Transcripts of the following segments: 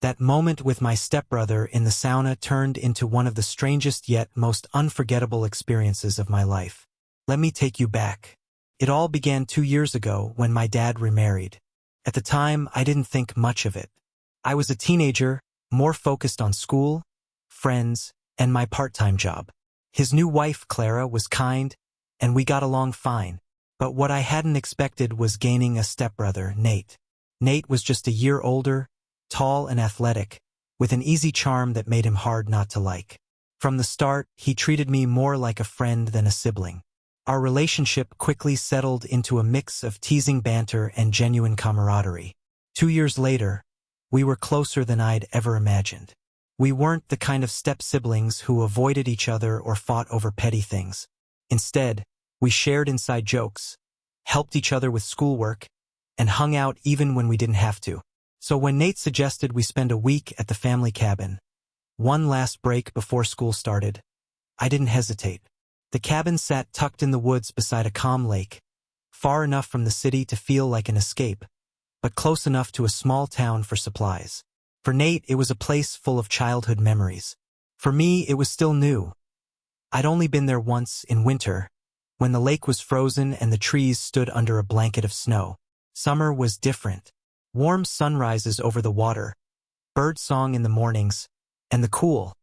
That moment with my stepbrother in the sauna turned into one of the strangest yet most unforgettable experiences of my life. Let me take you back. It all began 2 years ago when my dad remarried. At the time, I didn't think much of it. I was a teenager, more focused on school, friends, and my part-time job. His new wife, Clara, was kind, and we got along fine. But what I hadn't expected was gaining a stepbrother, Nate. Nate was just a year older, tall and athletic, with an easy charm that made him hard not to like. From the start, he treated me more like a friend than a sibling. Our relationship quickly settled into a mix of teasing banter and genuine camaraderie. 2 years later, we were closer than I'd ever imagined. We weren't the kind of step-siblings who avoided each other or fought over petty things. Instead, we shared inside jokes, helped each other with schoolwork, and hung out even when we didn't have to. So when Nate suggested we spend a week at the family cabin, one last break before school started, I didn't hesitate. The cabin sat tucked in the woods beside a calm lake, far enough from the city to feel like an escape, but close enough to a small town for supplies. For Nate, it was a place full of childhood memories. For me, it was still new. I'd only been there once in winter, when the lake was frozen and the trees stood under a blanket of snow. Summer was different. Warm sunrises over the water, bird song in the mornings, and the cool,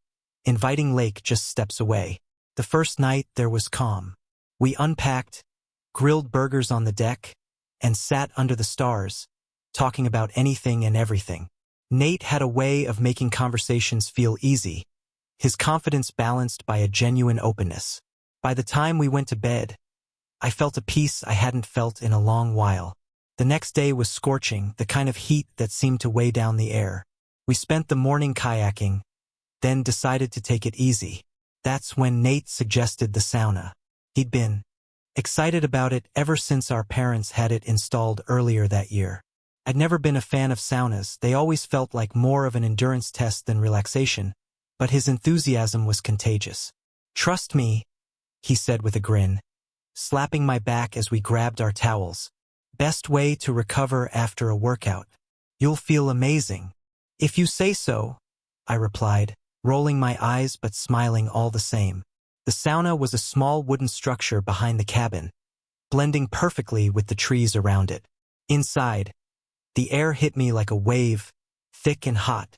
inviting lake just steps away. The first night there was calm. We unpacked, grilled burgers on the deck, and sat under the stars, talking about anything and everything. Nate had a way of making conversations feel easy, his confidence balanced by a genuine openness. By the time we went to bed, I felt a peace I hadn't felt in a long while. The next day was scorching, the kind of heat that seemed to weigh down the air. We spent the morning kayaking, then decided to take it easy. That's when Nate suggested the sauna. He'd been excited about it ever since our parents had it installed earlier that year. I'd never been a fan of saunas, they always felt like more of an endurance test than relaxation, but his enthusiasm was contagious. "Trust me," he said with a grin, slapping my back as we grabbed our towels. "Best way to recover after a workout. You'll feel amazing." "If you say so," I replied, rolling my eyes but smiling all the same. The sauna was a small wooden structure behind the cabin, blending perfectly with the trees around it. Inside, the air hit me like a wave, thick and hot,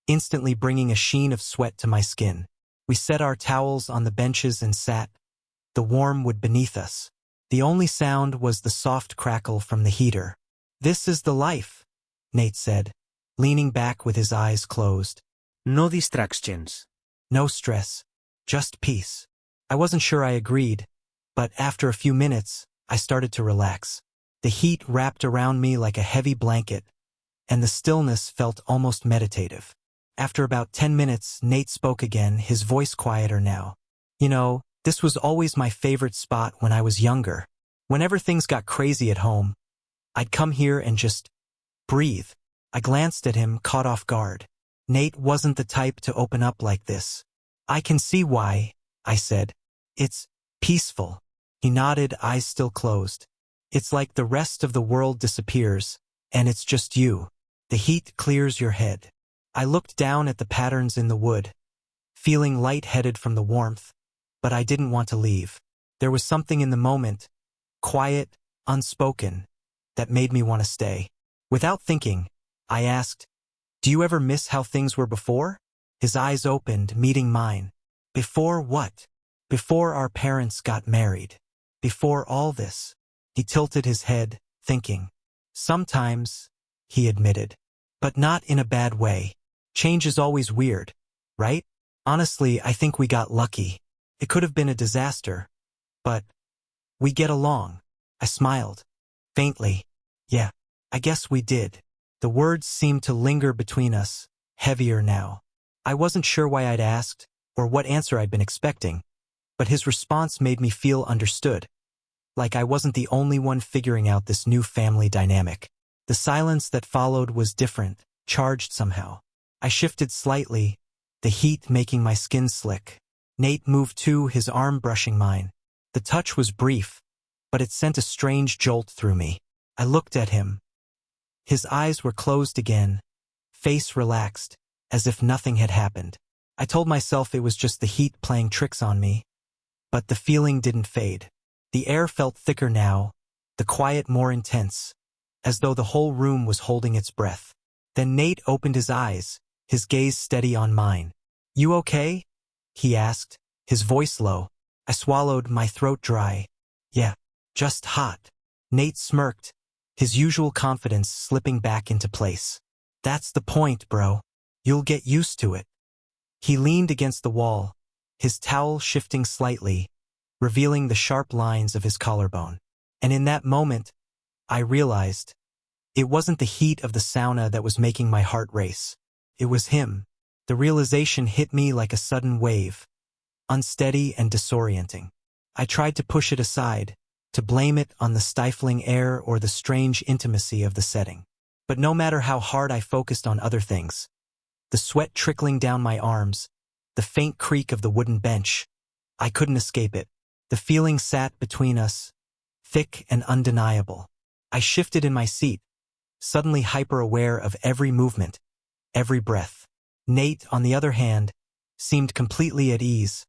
instantly bringing a sheen of sweat to my skin. We set our towels on the benches and sat, the warm wood beneath us. The only sound was the soft crackle from the heater. "This is the life," Nate said, leaning back with his eyes closed. No distractions. No stress, just peace. I wasn't sure I agreed, but after a few minutes, I started to relax. The heat wrapped around me like a heavy blanket, and the stillness felt almost meditative. After about 10 minutes, Nate spoke again, his voice quieter now. "You know, this was always my favorite spot when I was younger. Whenever things got crazy at home, I'd come here and just breathe." I glanced at him, caught off guard. Nate wasn't the type to open up like this. "I can see why," I said. "It's peaceful." He nodded, eyes still closed. "It's like the rest of the world disappears, and it's just you. The heat clears your head." I looked down at the patterns in the wood, feeling lightheaded from the warmth, but I didn't want to leave. There was something in the moment, quiet, unspoken, that made me want to stay. Without thinking, I asked, "Do you ever miss how things were before?" His eyes opened, meeting mine. "Before what?" "Before our parents got married. Before all this." He tilted his head, thinking. "Sometimes," he admitted, "but not in a bad way. Change is always weird, right? Honestly, I think we got lucky. It could have been a disaster, but we get along." I smiled, faintly. "Yeah, I guess we did." The words seemed to linger between us, heavier now. I wasn't sure why I'd asked, or what answer I'd been expecting, but his response made me feel understood, like I wasn't the only one figuring out this new family dynamic. The silence that followed was different, charged somehow. I shifted slightly, the heat making my skin slick. Nate moved too, his arm brushing mine. The touch was brief, but it sent a strange jolt through me. I looked at him. His eyes were closed again, face relaxed, as if nothing had happened. I told myself it was just the heat playing tricks on me, but the feeling didn't fade. The air felt thicker now, the quiet more intense, as though the whole room was holding its breath. Then Nate opened his eyes, his gaze steady on mine. "You okay?" he asked, his voice low. I swallowed, my throat dry. "Yeah, just hot." Nate smirked, his usual confidence slipping back into place. "That's the point, bro. You'll get used to it." He leaned against the wall, his towel shifting slightly, revealing the sharp lines of his collarbone. And in that moment, I realized it wasn't the heat of the sauna that was making my heart race. It was him. The realization hit me like a sudden wave, unsteady and disorienting. I tried to push it aside, to blame it on the stifling air or the strange intimacy of the setting. But no matter how hard I focused on other things, the sweat trickling down my arms, the faint creak of the wooden bench, I couldn't escape it. The feeling sat between us, thick and undeniable. I shifted in my seat, suddenly hyper-aware of every movement, every breath. Nate, on the other hand, seemed completely at ease,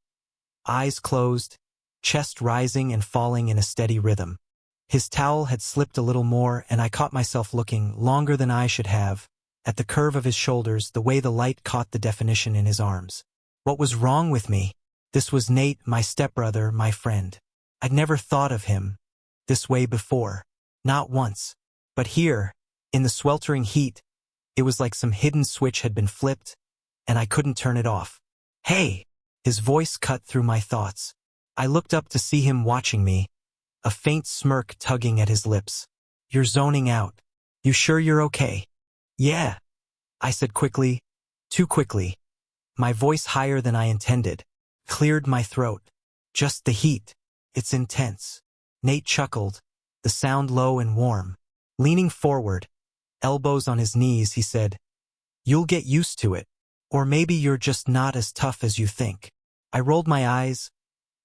eyes closed, chest rising and falling in a steady rhythm. His towel had slipped a little more, and I caught myself looking, longer than I should have, at the curve of his shoulders, the way the light caught the definition in his arms. What was wrong with me? This was Nate, my stepbrother, my friend. I'd never thought of him this way before. Not once. But here, in the sweltering heat, it was like some hidden switch had been flipped, and I couldn't turn it off. "Hey!" His voice cut through my thoughts. I looked up to see him watching me, a faint smirk tugging at his lips. "You're zoning out. You sure you're okay?" "Yeah," I said quickly, too quickly. My voice higher than I intended, cleared my throat. "Just the heat. It's intense." Nate chuckled, the sound low and warm. Leaning forward, elbows on his knees, he said, "You'll get used to it. Or maybe you're just not as tough as you think." I rolled my eyes,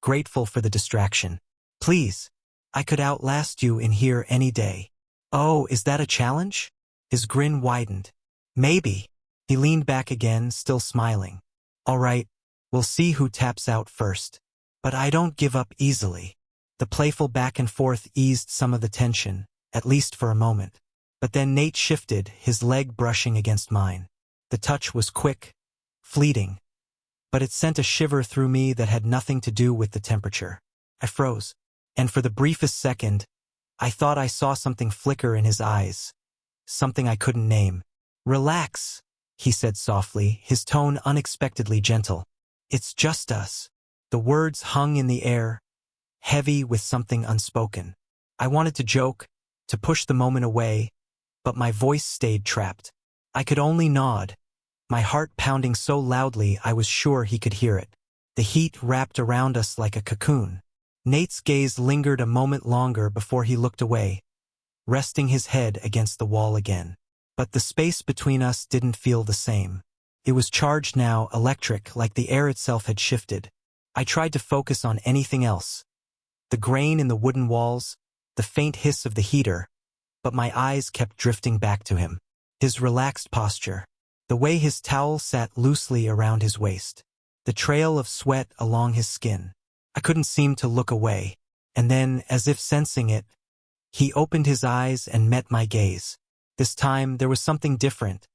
grateful for the distraction. "Please, I could outlast you in here any day." "Oh, is that a challenge?" His grin widened. "Maybe." He leaned back again, still smiling. "All right, we'll see who taps out first. But I don't give up easily." The playful back and forth eased some of the tension, at least for a moment. But then Nate shifted, his leg brushing against mine. The touch was quick, fleeting, but it sent a shiver through me that had nothing to do with the temperature. I froze, and for the briefest second, I thought I saw something flicker in his eyes, something I couldn't name. "Relax," he said softly, his tone unexpectedly gentle. "It's just us." The words hung in the air, heavy with something unspoken. I wanted to joke, to push the moment away, but my voice stayed trapped. I could only nod, my heart pounding so loudly I was sure he could hear it. The heat wrapped around us like a cocoon. Nate's gaze lingered a moment longer before he looked away, resting his head against the wall again. But the space between us didn't feel the same. It was charged now, electric, like the air itself had shifted. I tried to focus on anything else. The grain in the wooden walls, the faint hiss of the heater, but my eyes kept drifting back to him. His relaxed posture, the way his towel sat loosely around his waist, the trail of sweat along his skin. I couldn't seem to look away. And then, as if sensing it, he opened his eyes and met my gaze. This time, there was something different,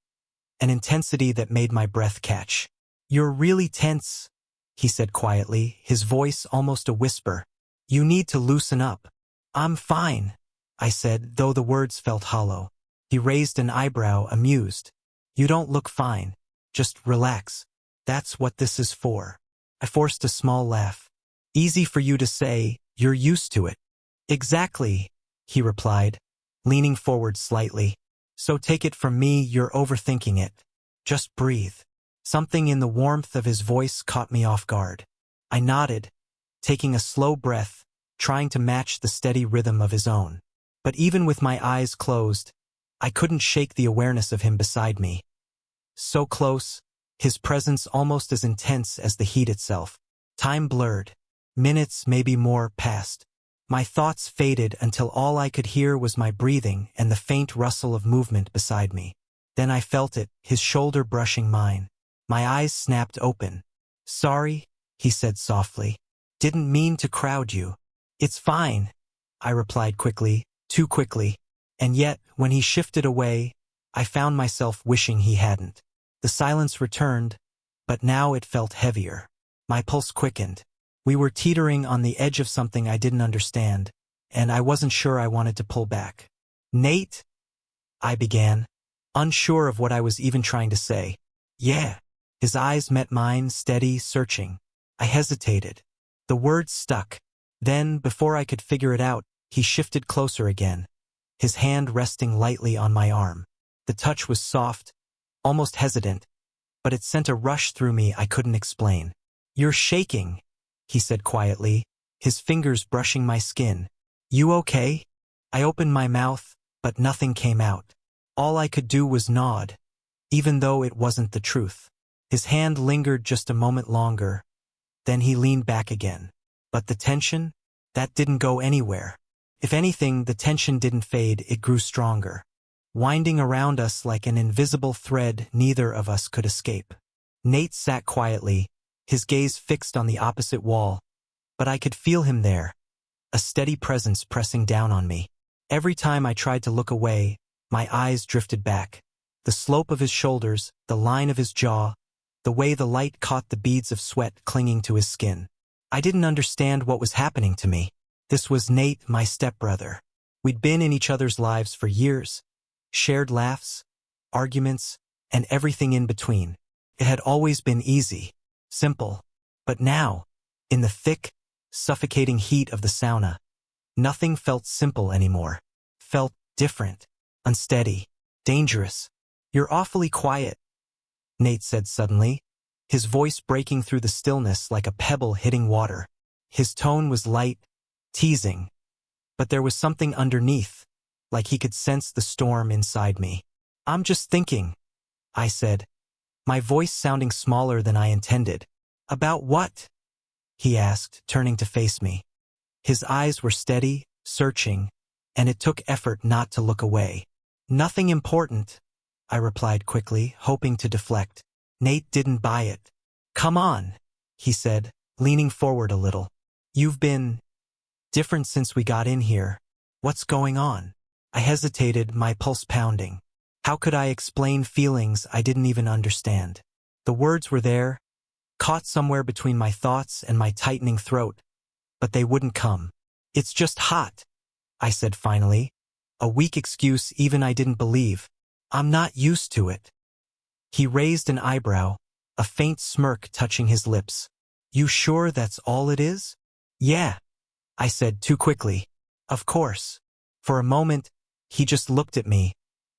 an intensity that made my breath catch. "You're really tense," he said quietly, his voice almost a whisper. "You need to loosen up." "I'm fine," I said, though the words felt hollow. He raised an eyebrow, amused. "You don't look fine. Just relax. That's what this is for." I forced a small laugh. "Easy for you to say, you're used to it." "Exactly," he replied, leaning forward slightly. "So take it from me, you're overthinking it. Just breathe." Something in the warmth of his voice caught me off guard. I nodded, taking a slow breath, trying to match the steady rhythm of his own. But even with my eyes closed, I couldn't shake the awareness of him beside me. So close, his presence almost as intense as the heat itself. Time blurred. Minutes, maybe more, passed. My thoughts faded until all I could hear was my breathing and the faint rustle of movement beside me. Then I felt it, his shoulder brushing mine. My eyes snapped open. "Sorry," he said softly. "Didn't mean to crowd you." "It's fine," I replied quickly, too quickly. And yet, when he shifted away, I found myself wishing he hadn't. The silence returned, but now it felt heavier. My pulse quickened. We were teetering on the edge of something I didn't understand, and I wasn't sure I wanted to pull back. "Nate?" I began, unsure of what I was even trying to say. "Yeah." His eyes met mine, steady, searching. I hesitated. The words stuck. Then, before I could figure it out, he shifted closer again, his hand resting lightly on my arm. The touch was soft, almost hesitant, but it sent a rush through me I couldn't explain. "You're shaking," he said quietly, his fingers brushing my skin. "You okay?" I opened my mouth, but nothing came out. All I could do was nod, even though it wasn't the truth. His hand lingered just a moment longer, then he leaned back again. But the tension? That didn't go anywhere. If anything, the tension didn't fade, it grew stronger, winding around us like an invisible thread neither of us could escape. Nate sat quietly, his gaze fixed on the opposite wall, but I could feel him there, a steady presence pressing down on me. Every time I tried to look away, my eyes drifted back. The slope of his shoulders, the line of his jaw, the way the light caught the beads of sweat clinging to his skin. I didn't understand what was happening to me. This was Nate, my stepbrother. We'd been in each other's lives for years, shared laughs, arguments, and everything in between. It had always been easy, simple. But now, in the thick, suffocating heat of the sauna, nothing felt simple anymore. Felt different, unsteady, dangerous. "You're awfully quiet," Nate said suddenly, his voice breaking through the stillness like a pebble hitting water. His tone was light, teasing, but there was something underneath, like he could sense the storm inside me. "I'm just thinking," I said, my voice sounding smaller than I intended. "About what?" he asked, turning to face me. His eyes were steady, searching, and it took effort not to look away. "Nothing important," I replied quickly, hoping to deflect. Nate didn't buy it. "Come on," he said, leaning forward a little. "You've been different since we got in here. What's going on?" I hesitated, my pulse pounding. How could I explain feelings I didn't even understand? The words were there, caught somewhere between my thoughts and my tightening throat, but they wouldn't come. "It's just hot," I said finally, a weak excuse even I didn't believe. "I'm not used to it." He raised an eyebrow, a faint smirk touching his lips. "You sure that's all it is?" "Yeah," I said too quickly. "Of course." For a moment, he just looked at me,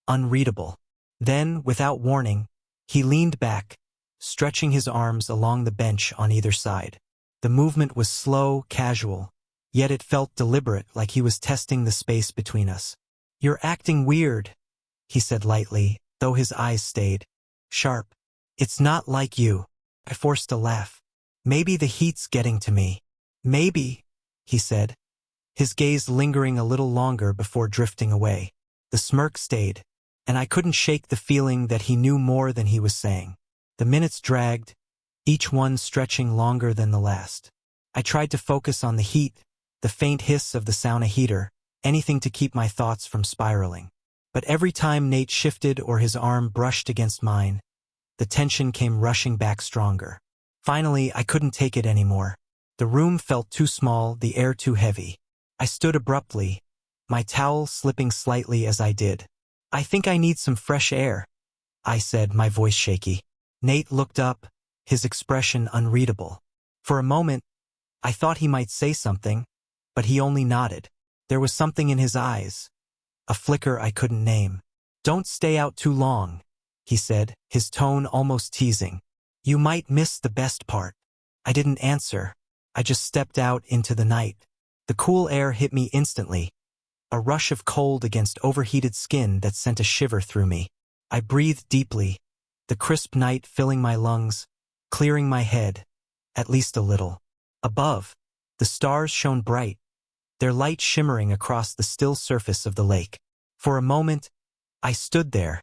unreadable. Then, without warning, he leaned back, stretching his arms along the bench on either side. The movement was slow, casual, yet it felt deliberate, like he was testing the space between us. "You're acting weird," he said lightly, though his eyes stayed sharp. "It's not like you." I forced a laugh. "Maybe the heat's getting to me." "Maybe," he said, his gaze lingering a little longer before drifting away. The smirk stayed, and I couldn't shake the feeling that he knew more than he was saying. The minutes dragged, each one stretching longer than the last. I tried to focus on the heat, the faint hiss of the sauna heater, anything to keep my thoughts from spiraling. But every time Nate shifted or his arm brushed against mine, the tension came rushing back stronger. Finally, I couldn't take it anymore. The room felt too small, the air too heavy. I stood abruptly, my towel slipping slightly as I did. "I think I need some fresh air," I said, my voice shaky. Nate looked up, his expression unreadable. For a moment, I thought he might say something, but he only nodded. There was something in his eyes, a flicker I couldn't name. "Don't stay out too long," he said, his tone almost teasing. "You might miss the best part." I didn't answer. I just stepped out into the night. The cool air hit me instantly, a rush of cold against overheated skin that sent a shiver through me. I breathed deeply, the crisp night filling my lungs, clearing my head, at least a little. Above, the stars shone bright, their light shimmering across the still surface of the lake. For a moment, I stood there,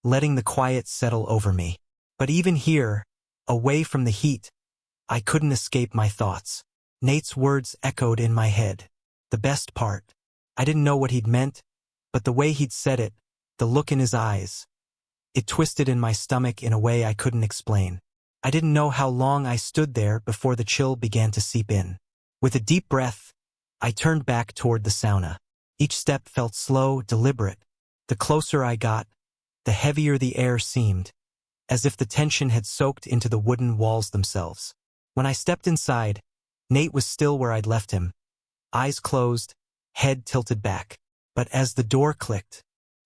letting the quiet settle over me. But even here, away from the heat, I couldn't escape my thoughts. Nate's words echoed in my head. The best part. I didn't know what he'd meant, but the way he'd said it, the look in his eyes, it twisted in my stomach in a way I couldn't explain. I didn't know how long I stood there before the chill began to seep in. With a deep breath, I turned back toward the sauna. Each step felt slow, deliberate. The closer I got, the heavier the air seemed, as if the tension had soaked into the wooden walls themselves. When I stepped inside, Nate was still where I'd left him, eyes closed, head tilted back. But as the door clicked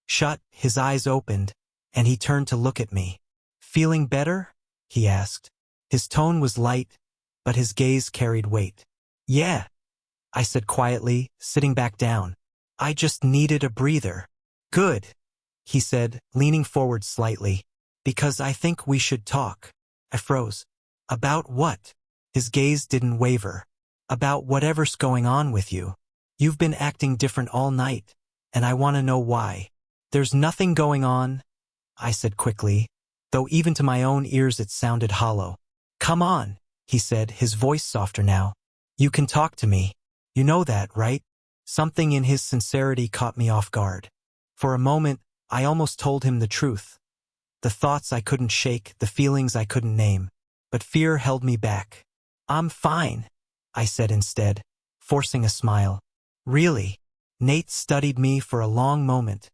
shut, his eyes opened, and he turned to look at me. "Feeling better?" he asked. His tone was light, but his gaze carried weight. "Yeah," I said quietly, sitting back down. "I just needed a breather." "Good," he said, leaning forward slightly. "Because I think we should talk." I froze. "About what?" His gaze didn't waver. "About whatever's going on with you. You've been acting different all night, and I want to know why." "There's nothing going on," I said quickly, though even to my own ears it sounded hollow. "Come on," he said, his voice softer now. "You can talk to me. You know that, right?" Something in his sincerity caught me off guard. For a moment, I almost told him the truth. The thoughts I couldn't shake, the feelings I couldn't name. But fear held me back. "I'm fine," I said instead, forcing a smile. "Really?" Nate studied me for a long moment,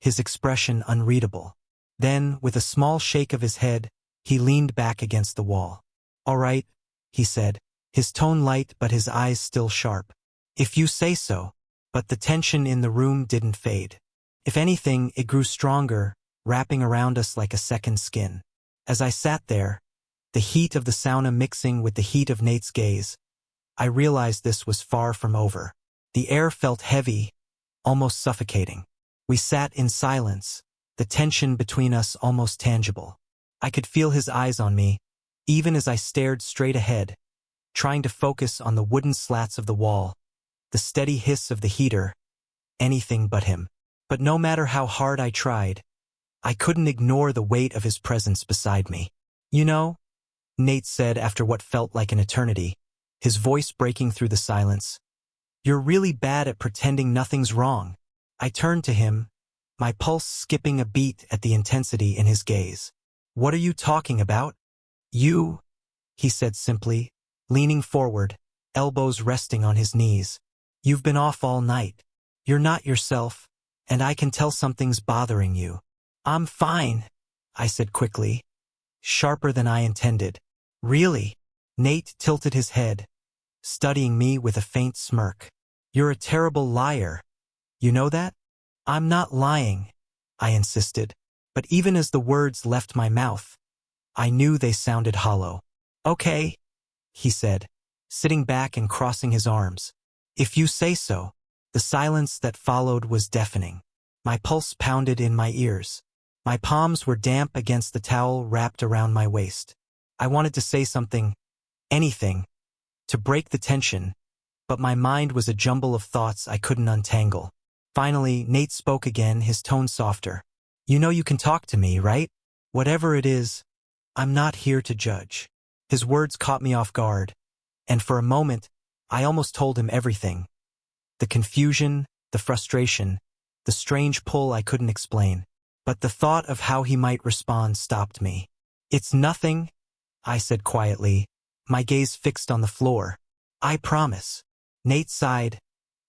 his expression unreadable. Then, with a small shake of his head, he leaned back against the wall. "All right," he said, his tone light but his eyes still sharp. "If you say so." But the tension in the room didn't fade. If anything, it grew stronger, wrapping around us like a second skin. As I sat there, the heat of the sauna mixing with the heat of Nate's gaze, I realized this was far from over. The air felt heavy, almost suffocating. We sat in silence, the tension between us almost tangible. I could feel his eyes on me, even as I stared straight ahead, trying to focus on the wooden slats of the wall, the steady hiss of the heater, anything but him. But no matter how hard I tried, I couldn't ignore the weight of his presence beside me. "You know," Nate said after what felt like an eternity, his voice breaking through the silence, "you're really bad at pretending nothing's wrong." I turned to him, my pulse skipping a beat at the intensity in his gaze. "What are you talking about?" "You," he said simply, leaning forward, elbows resting on his knees. "You've been off all night. You're not yourself, and I can tell something's bothering you." "I'm fine," I said quickly, sharper than I intended. "Really?" Nate tilted his head, studying me with a faint smirk. "You're a terrible liar. You know that?" "I'm not lying," I insisted, but even as the words left my mouth, I knew they sounded hollow. "Okay," he said, sitting back and crossing his arms. "If you say so." The silence that followed was deafening. My pulse pounded in my ears. My palms were damp against the towel wrapped around my waist. I wanted to say something, anything, to break the tension, but my mind was a jumble of thoughts I couldn't untangle. Finally, Nate spoke again, his tone softer. "You know you can talk to me, right? Whatever it is, I'm not here to judge." His words caught me off guard, and for a moment, I almost told him everything. The confusion, the frustration, the strange pull I couldn't explain. But the thought of how he might respond stopped me. "It's nothing," I said quietly, my gaze fixed on the floor. "I promise." Nate sighed,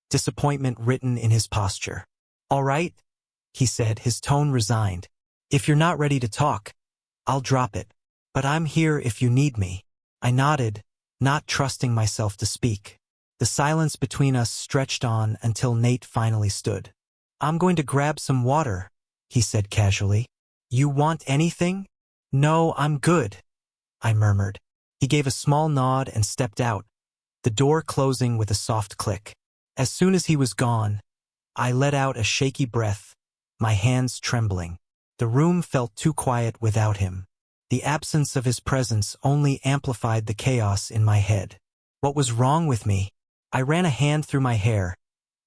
disappointment written in his posture. "All right," he said, his tone resigned. "If you're not ready to talk, I'll drop it. But I'm here if you need me." I nodded, not trusting myself to speak. The silence between us stretched on until Nate finally stood. "I'm going to grab some water," he said casually. "You want anything?" "No, I'm good," I murmured. He gave a small nod and stepped out, the door closing with a soft click. As soon as he was gone, I let out a shaky breath, my hands trembling. The room felt too quiet without him. The absence of his presence only amplified the chaos in my head. What was wrong with me? I ran a hand through my hair,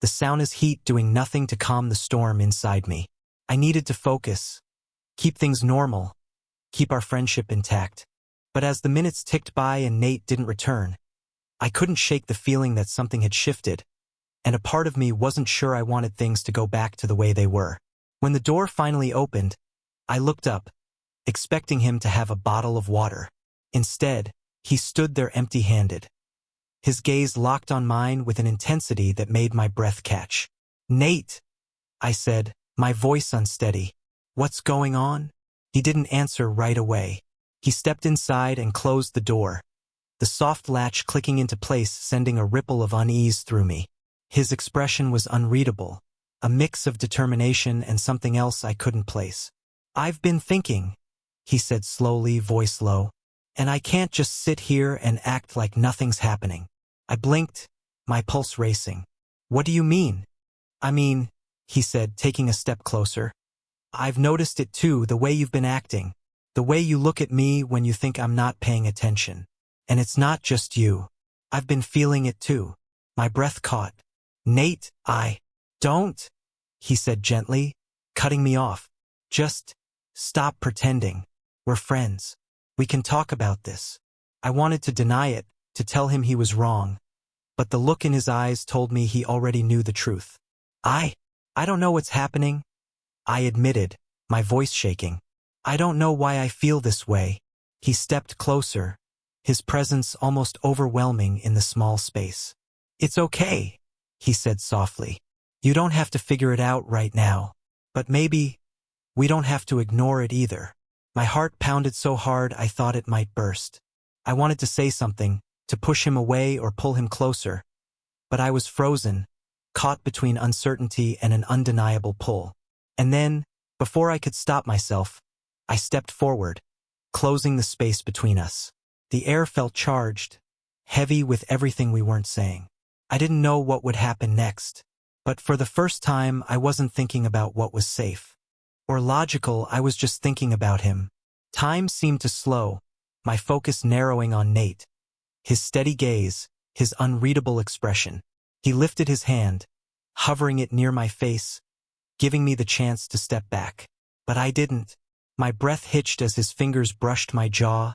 the sauna's heat doing nothing to calm the storm inside me. I needed to focus, keep things normal, keep our friendship intact. But as the minutes ticked by and Nate didn't return, I couldn't shake the feeling that something had shifted, and a part of me wasn't sure I wanted things to go back to the way they were. When the door finally opened, I looked up, expecting him to have a bottle of water. Instead, he stood there empty-handed. His gaze locked on mine with an intensity that made my breath catch. "Nate," I said, my voice unsteady. "What's going on?" He didn't answer right away. He stepped inside and closed the door, the soft latch clicking into place, sending a ripple of unease through me. His expression was unreadable, a mix of determination and something else I couldn't place. "I've been thinking," he said slowly, voice low, "and I can't just sit here and act like nothing's happening." I blinked, my pulse racing. "What do you mean?" "I mean," he said, taking a step closer, "I've noticed it too, the way you've been acting, the way you look at me when you think I'm not paying attention. And it's not just you. I've been feeling it too." My breath caught. "Nate, don't," he said gently, cutting me off. "Just stop pretending. We're friends. We can talk about this." I wanted to deny it, to tell him he was wrong, but the look in his eyes told me he already knew the truth. I don't know what's happening," I admitted, my voice shaking. "I don't know why I feel this way." He stepped closer, his presence almost overwhelming in the small space. "It's okay," he said softly. "You don't have to figure it out right now. But maybe we don't have to ignore it either." My heart pounded so hard I thought it might burst. I wanted to say something, to push him away or pull him closer, but I was frozen, caught between uncertainty and an undeniable pull. And then, before I could stop myself, I stepped forward, closing the space between us. The air felt charged, heavy with everything we weren't saying. I didn't know what would happen next, but for the first time I wasn't thinking about what was safe or logical. I was just thinking about him. Time seemed to slow, my focus narrowing on Nate. His steady gaze, his unreadable expression. He lifted his hand, hovering it near my face, giving me the chance to step back. But I didn't. My breath hitched as his fingers brushed my jaw,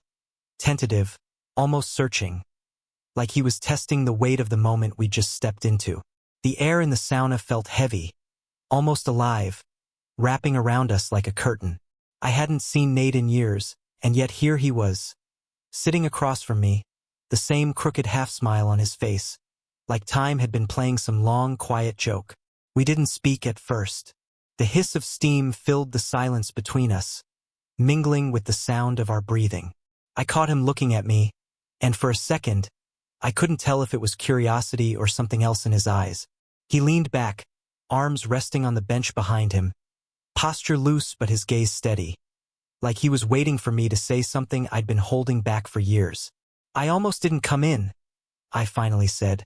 tentative, almost searching, like he was testing the weight of the moment we just stepped into. The air in the sauna felt heavy, almost alive, wrapping around us like a curtain. I hadn't seen Nate in years, and yet here he was, sitting across from me, the same crooked half-smile on his face, like time had been playing some long, quiet joke. We didn't speak at first. The hiss of steam filled the silence between us, mingling with the sound of our breathing. I caught him looking at me, and for a second, I couldn't tell if it was curiosity or something else in his eyes. He leaned back, arms resting on the bench behind him, posture loose but his gaze steady, like he was waiting for me to say something I'd been holding back for years. "I almost didn't come in," I finally said,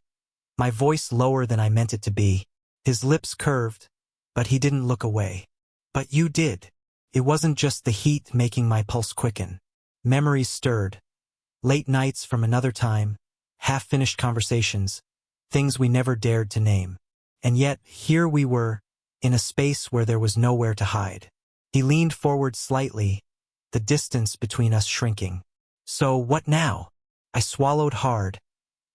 my voice lower than I meant it to be. His lips curved, but he didn't look away. "But you did." It wasn't just the heat making my pulse quicken. Memories stirred. Late nights from another time, half-finished conversations, things we never dared to name. And yet, here we were, in a space where there was nowhere to hide. He leaned forward slightly, the distance between us shrinking. "So what now?" I swallowed hard,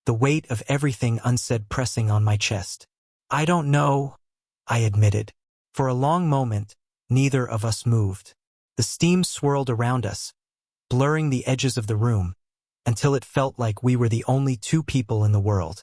the weight of everything unsaid pressing on my chest. "I don't know," I admitted. For a long moment, neither of us moved. The steam swirled around us, blurring the edges of the room, until it felt like we were the only two people in the world.